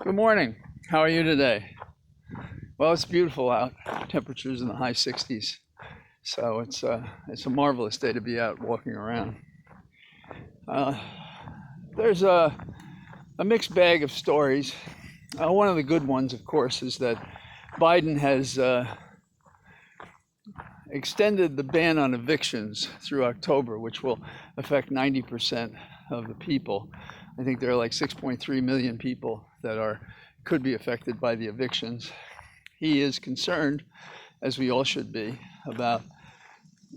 Good morning. How are you today? Well, it's beautiful out. Temperatures in the high 60s. So it's a marvelous day to be out walking around. Uh, there's a mixed bag of stories. One of the good ones, of course, is that Biden has extended the ban on evictions through October, which will affect 90% of the people. I think there are like 6.3 million people that could be affected by the evictions. He is concerned, as we all should be, about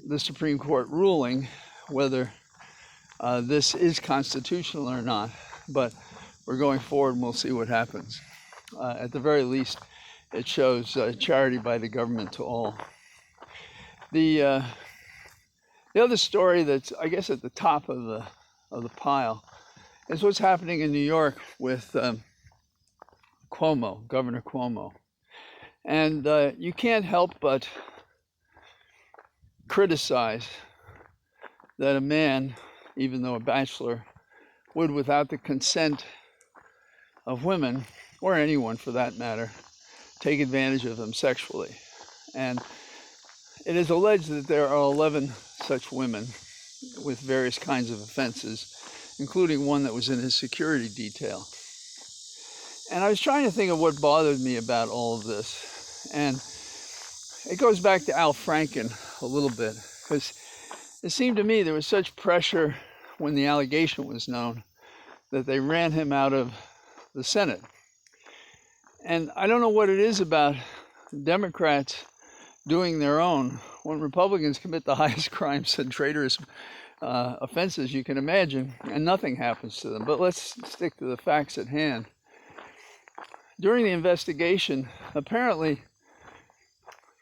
the Supreme Court ruling whether this is constitutional or not. But we're going forward and we'll see what happens. At the very least, it shows charity by the government to all. The other story that's, I guess, at the top of the pile is what's happening in New York with Cuomo, Governor Cuomo. And you can't help but criticize that a man, even though a bachelor, would, without the consent of women, or anyone for that matter, take advantage of them sexually. And it is alleged that there are 11 such women with various kinds of offenses, including one that was in his security detail. And I was trying to think of what bothered me about all of this. And it goes back to Al Franken a little bit, because it seemed to me there was such pressure when the allegation was known that they ran him out of the Senate. And I don't know what it is about Democrats doing their own when Republicans commit the highest crimes and traitorous offenses you can imagine, and nothing happens to them. But let's stick to the facts at hand. During the investigation, apparently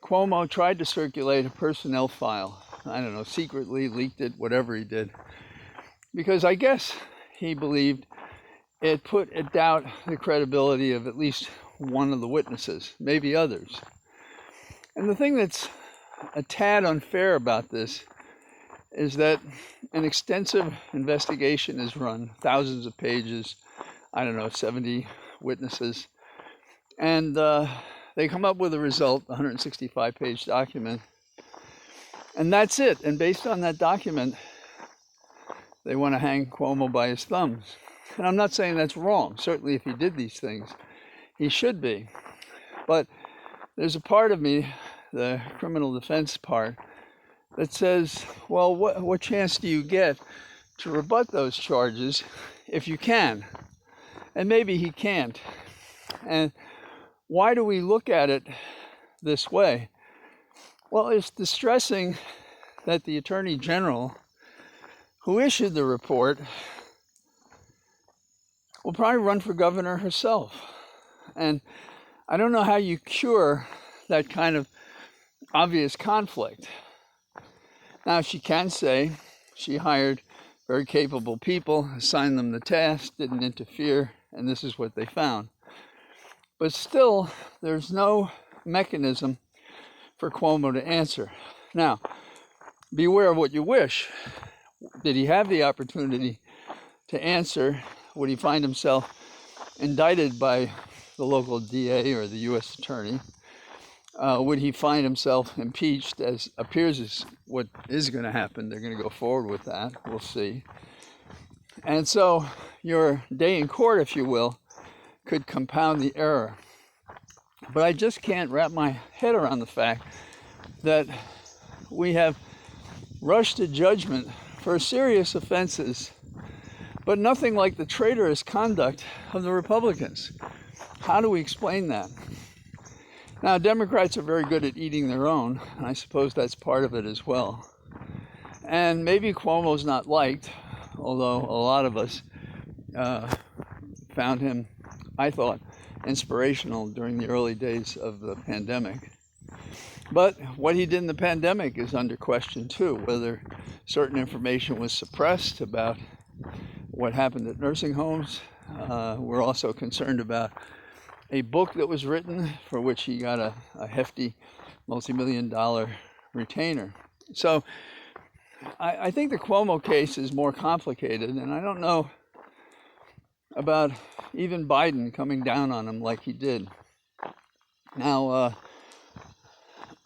Cuomo tried to circulate a personnel file. I don't know, secretly leaked it, whatever he did, because I guess he believed it put at doubt the credibility of at least one of the witnesses, maybe others. And the thing that's a tad unfair about this is that an extensive investigation is run, thousands of pages, 70 witnesses, and they come up with a result, a 165-page document, and that's it. And based on that document, they want to hang Cuomo by his thumbs. And I'm not saying that's wrong. Certainly if he did these things, he should be. But there's a part of me, the criminal defense part, that says, well, what chance do you get to rebut those charges if you can? And maybe he can't. And why do we look at it this way? Well, it's distressing that the Attorney General, who issued the report, will probably run for governor herself. And I don't know how you cure that kind of obvious conflict. Now, she can say she hired very capable people, assigned them the task, didn't interfere, and this is what they found. But still, there's no mechanism for Cuomo to answer. Now, beware of what you wish. Did he have the opportunity to answer? Would he find himself indicted by the local DA or the U.S. attorney? Would he find himself impeached, as appears is what is going to happen? They're going to go forward with that. We'll see. And so your day in court, if you will, could compound the error. But I just can't wrap my head around the fact that we have rushed to judgment for serious offenses, but nothing like the traitorous conduct of the Republicans. How do we explain that? Now, Democrats are very good at eating their own, and I suppose that's part of it as well. And maybe Cuomo's not liked, although a lot of us found him, I thought, inspirational during the early days of the pandemic. But what he did in the pandemic is under question too, whether certain information was suppressed about what happened at nursing homes. We're also concerned about a book that was written for which he got a hefty multi-million-dollar retainer. So I think the Cuomo case is more complicated, and I don't know about even Biden coming down on him like he did. Now,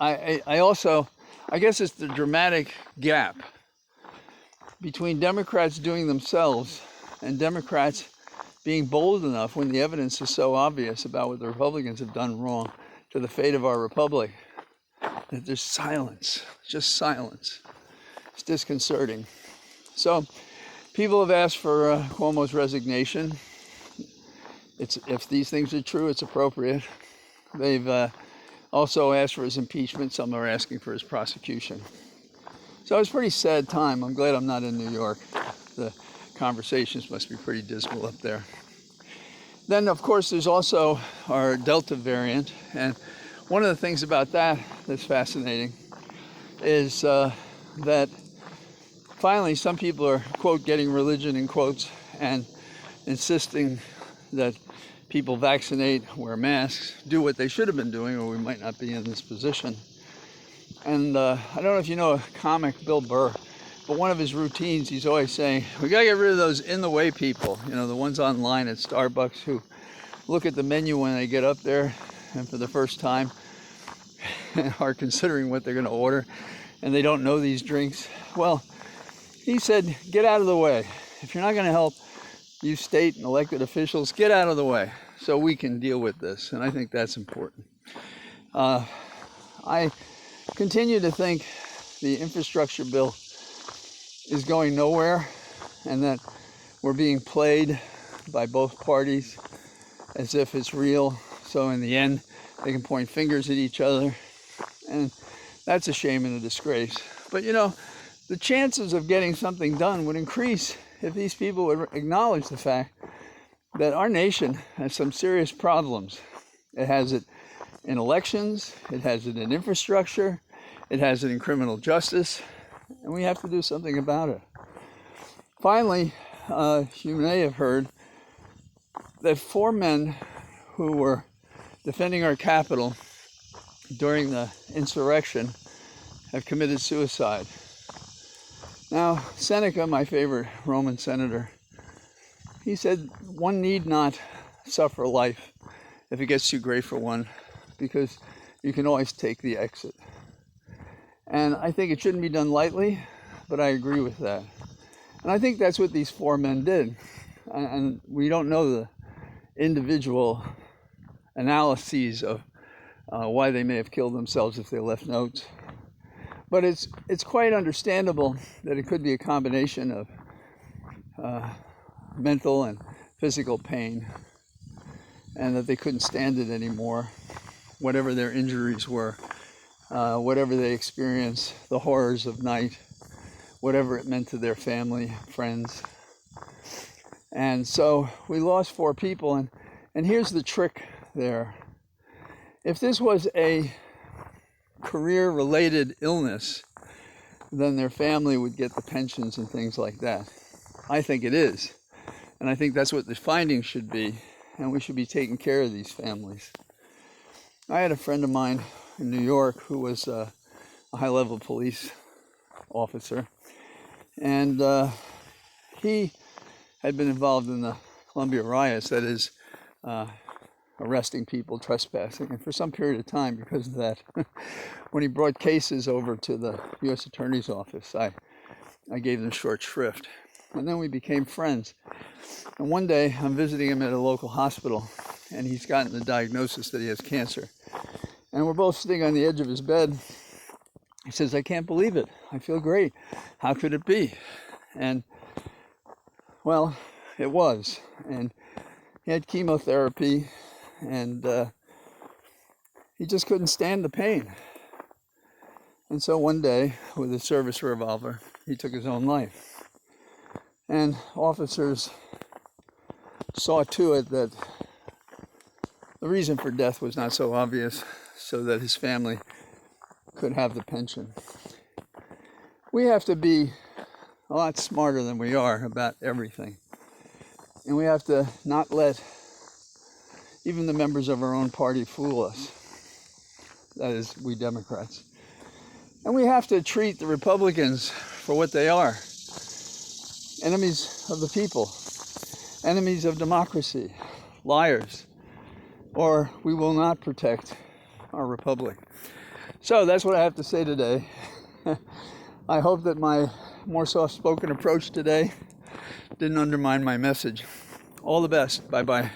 I also, I guess it's the dramatic gap between Democrats doing themselves and Democrats being bold enough when the evidence is so obvious about what the Republicans have done wrong to the fate of our republic, that there's silence, just silence. It's disconcerting. So people have asked for Cuomo's resignation. If these things are true, it's appropriate. They've also asked for his impeachment. Some are asking for his prosecution. So it's a pretty sad time. I'm glad I'm not in New York. The conversations must be pretty dismal up there. Then, of course, there's also our Delta variant. And one of the things about that that's fascinating is that finally some people are, quote, getting religion in quotes and insisting that people vaccinate, wear masks, do what they should have been doing, or we might not be in this position. And I don't know if you know a comic, Bill Burr, but one of his routines, he's always saying, we gotta get rid of those in the way people, you know, the ones online at Starbucks who look at the menu when they get up there and for the first time are considering what they're gonna order, and they don't know these drinks. Well, he said, get out of the way. If you're not gonna help you state and elected officials, get out of the way so we can deal with this. And I think that's important. I continue to think the infrastructure bill is going nowhere, and that we're being played by both parties as if it's real. So in the end, they can point fingers at each other. And that's a shame and a disgrace. But you know, the chances of getting something done would increase if these people would acknowledge the fact that our nation has some serious problems. It has it in elections, it has it in infrastructure, it has it in criminal justice, and we have to do something about it. Finally, you may have heard that 4 men who were defending our capital during the insurrection have committed suicide. Now, Seneca, my favorite Roman senator, he said one need not suffer life if it gets too great for one, because you can always take the exit. And I think it shouldn't be done lightly, but I agree with that. And I think that's what these 4 men did. And we don't know the individual analyses of why they may have killed themselves if they left notes. But it's quite understandable that it could be a combination of mental and physical pain, and that they couldn't stand it anymore, whatever their injuries were, whatever they experienced, the horrors of night, whatever it meant to their family, friends. And so we lost 4 people, and here's the trick there. If this was a career-related illness, then their family would get the pensions and things like that. I think it is. And I think that's what the findings should be, and we should be taking care of these families. I had a friend of mine in New York who was a high-level police officer, and he had been involved in the Columbia riots, that is, arresting people trespassing, and for some period of time, because of that, when he brought cases over to the U.S. Attorney's Office, I gave them short shrift, and then we became friends. And one day I'm visiting him at a local hospital, and he's gotten the diagnosis that he has cancer, and we're both sitting on the edge of his bed. He says, I can't believe it, I feel great, how could it be? And well, it was, and he had chemotherapy, and he just couldn't stand the pain. And so one day, with a service revolver, he took his own life. And officers saw to it that the reason for death was not so obvious, so that his family could have the pension. We have to be a lot smarter than we are about everything. And we have to not let even the members of our own party fool us. That is, we Democrats. And we have to treat the Republicans for what they are, enemies of the people. enemies of democracy, liars, or we will not protect our republic. So that's what I have to say today. I hope that my more soft-spoken approach today didn't undermine my message. All the best. Bye-bye.